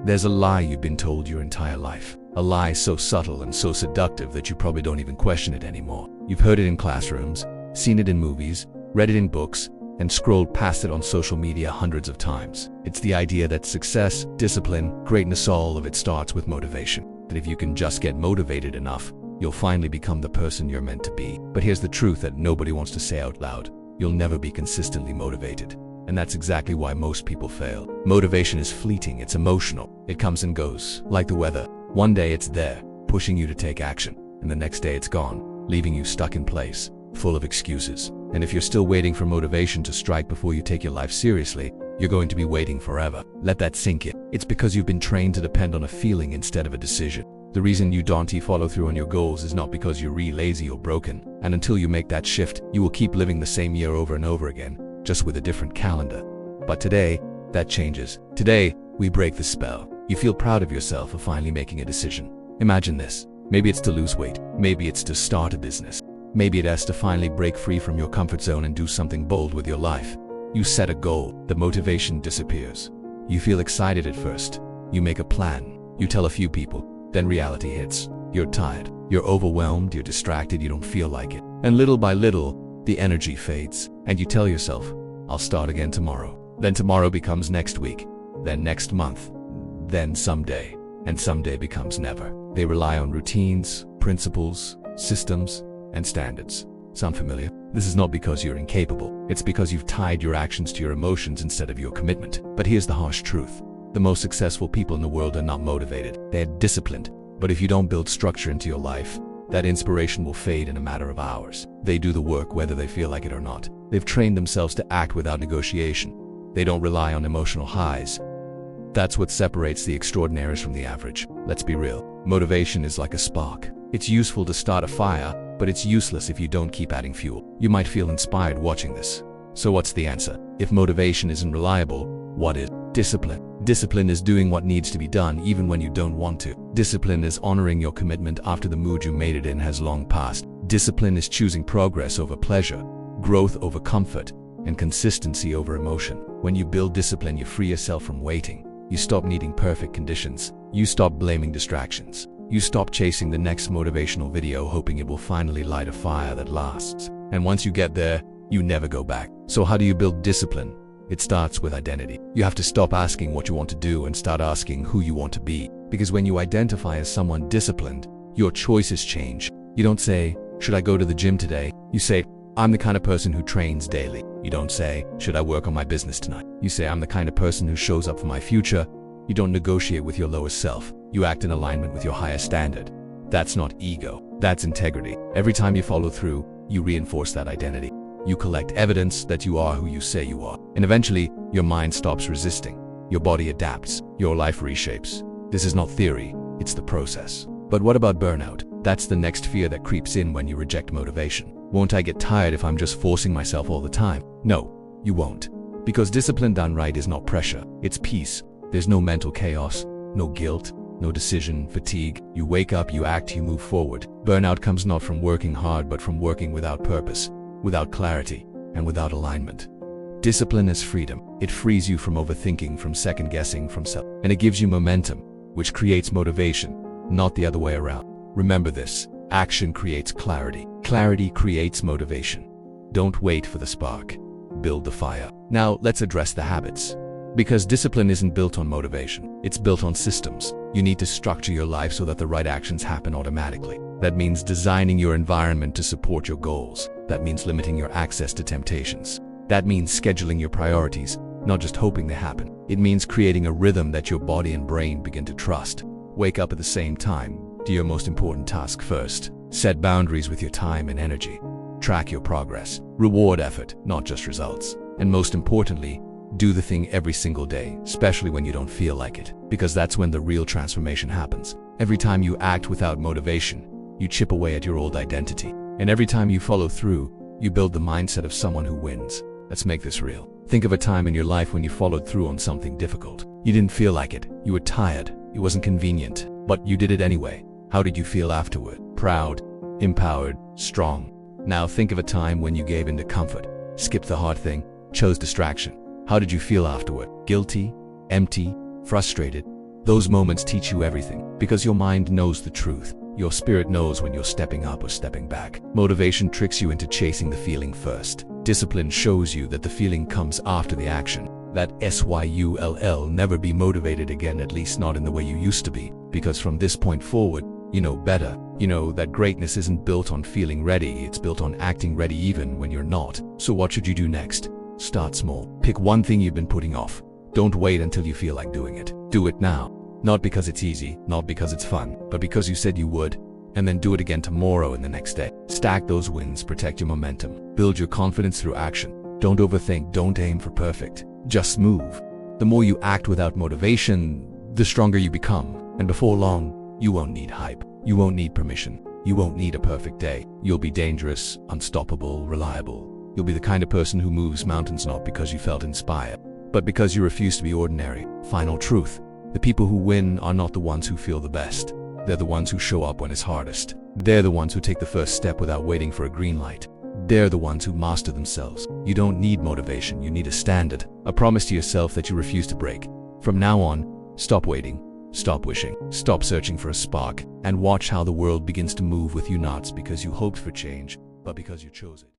There's a lie you've been told your entire life. A lie so subtle and so seductive that you probably don't even question it anymore. You've heard it in classrooms, seen it in movies, read it in books, and scrolled past it on social media hundreds of times. It's the idea that success, discipline, greatness, all of it starts with motivation. That if you can just get motivated enough, you'll finally become the person you're meant to be. But here's the truth that nobody wants to say out loud. You'll never be consistently motivated. And that's exactly why most people fail. Motivation is fleeting, it's emotional. It comes and goes, like the weather. One day it's there, pushing you to take action, and the next day it's gone, leaving you stuck in place, full of excuses. And if you're still waiting for motivation to strike before you take your life seriously, you're going to be waiting forever. Let that sink in. It's because you've been trained to depend on a feeling instead of a decision. The reason you don't follow through on your goals is not because you're really lazy or broken. And until you make that shift, you will keep living the same year over and over again, just with a different calendar. But today, that changes. Today, we break the spell. You feel proud of yourself for finally making a decision. Imagine this. Maybe it's to lose weight. Maybe it's to start a business. Maybe it has to finally break free from your comfort zone and do something bold with your life. You set a goal. The motivation disappears. You feel excited at first. You make a plan. You tell a few people. Then reality hits. You're tired. You're overwhelmed. You're distracted. You don't feel like it. And little by little, the energy fades. And you tell yourself, I'll start again tomorrow. Then tomorrow becomes next week. Then next month. Then someday. And someday becomes never. They rely on routines, principles, systems, and standards. Sound familiar? This is not because you're incapable. It's because you've tied your actions to your emotions instead of your commitment. But here's the harsh truth. The most successful people in the world are not motivated. They're disciplined. But if you don't build structure into your life, that inspiration will fade in a matter of hours. They do the work whether they feel like it or not. They've trained themselves to act without negotiation. They don't rely on emotional highs. That's what separates the extraordinaries from the average. Let's be real. Motivation is like a spark. It's useful to start a fire, but it's useless if you don't keep adding fuel. You might feel inspired watching this. So what's the answer? If motivation isn't reliable, what is? Discipline. Discipline is doing what needs to be done even when you don't want to. Discipline is honoring your commitment after the mood you made it in has long passed. Discipline is choosing progress over pleasure, growth over comfort, and consistency over emotion. When you build discipline, you free yourself from waiting. You stop needing perfect conditions. You stop blaming distractions. You stop chasing the next motivational video hoping it will finally light a fire that lasts. And once you get there, you never go back. So how do you build discipline? It starts with identity. You have to stop asking what you want to do and start asking who you want to be. Because when you identify as someone disciplined, your choices change. You don't say, should I go to the gym today? You say, I'm the kind of person who trains daily. You don't say, should I work on my business tonight? You say, I'm the kind of person who shows up for my future. You don't negotiate with your lowest self. You act in alignment with your higher standard. That's not ego. That's integrity. Every time you follow through, you reinforce that identity. You collect evidence that you are who you say you are. And eventually, your mind stops resisting. Your body adapts. Your life reshapes. This is not theory, it's the process. But what about burnout? That's the next fear that creeps in when you reject motivation. Won't I get tired if I'm just forcing myself all the time? No, you won't. Because discipline done right is not pressure, it's peace. There's no mental chaos, no guilt, no decision fatigue. You wake up, you act, you move forward. Burnout comes not from working hard, but from working without purpose, without clarity, and without alignment. Discipline is freedom. It frees you from overthinking, from second guessing, from self. And it gives you momentum, which creates motivation, not the other way around. Remember this, action creates clarity. Clarity creates motivation. Don't wait for the spark. Build the fire. Now let's address the habits. Because discipline isn't built on motivation, it's built on systems. You need to structure your life so that the right actions happen automatically. That means designing your environment to support your goals. That means limiting your access to temptations. That means scheduling your priorities, not just hoping they happen. It means creating a rhythm that your body and brain begin to trust. Wake up at the same time. Do your most important task first. Set boundaries with your time and energy. Track your progress. Reward effort, not just results. And most importantly, do the thing every single day, especially when you don't feel like it, because that's when the real transformation happens. Every time you act without motivation, you chip away at your old identity. And every time you follow through, you build the mindset of someone who wins. Let's make this real. Think of a time in your life when you followed through on something difficult. You didn't feel like it. You were tired. It wasn't convenient, but you did it anyway. How did you feel afterward? Proud, empowered, strong. Now think of a time when you gave in to comfort, skipped the hard thing, chose distraction. How did you feel afterward? Guilty, empty, frustrated? Those moments teach you everything, because your mind knows the truth. Your spirit knows when you're stepping up or stepping back. Motivation tricks you into chasing the feeling first. Discipline shows you that the feeling comes after the action. That SYULL, never be motivated again, at least not in the way you used to be. Because from this point forward, you know better. You know that greatness isn't built on feeling ready, it's built on acting ready even when you're not. So what should you do next? Start small. Pick one thing you've been putting off. Don't wait until you feel like doing it. Do it now. Not because it's easy, not because it's fun, but because you said you would. And then do it again tomorrow and the next day. Stack those wins, protect your momentum. Build your confidence through action. Don't overthink, don't aim for perfect. Just move. The more you act without motivation, the stronger you become. And before long, you won't need hype. You won't need permission. You won't need a perfect day. You'll be dangerous, unstoppable, reliable. You'll be the kind of person who moves mountains not because you felt inspired, but because you refuse to be ordinary. Final truth. The people who win are not the ones who feel the best. They're the ones who show up when it's hardest. They're the ones who take the first step without waiting for a green light. They're the ones who master themselves. You don't need motivation, you need a standard. A promise to yourself that you refuse to break. From now on, stop waiting, stop wishing, stop searching for a spark, and watch how the world begins to move with you, not because you hoped for change, but because you chose it.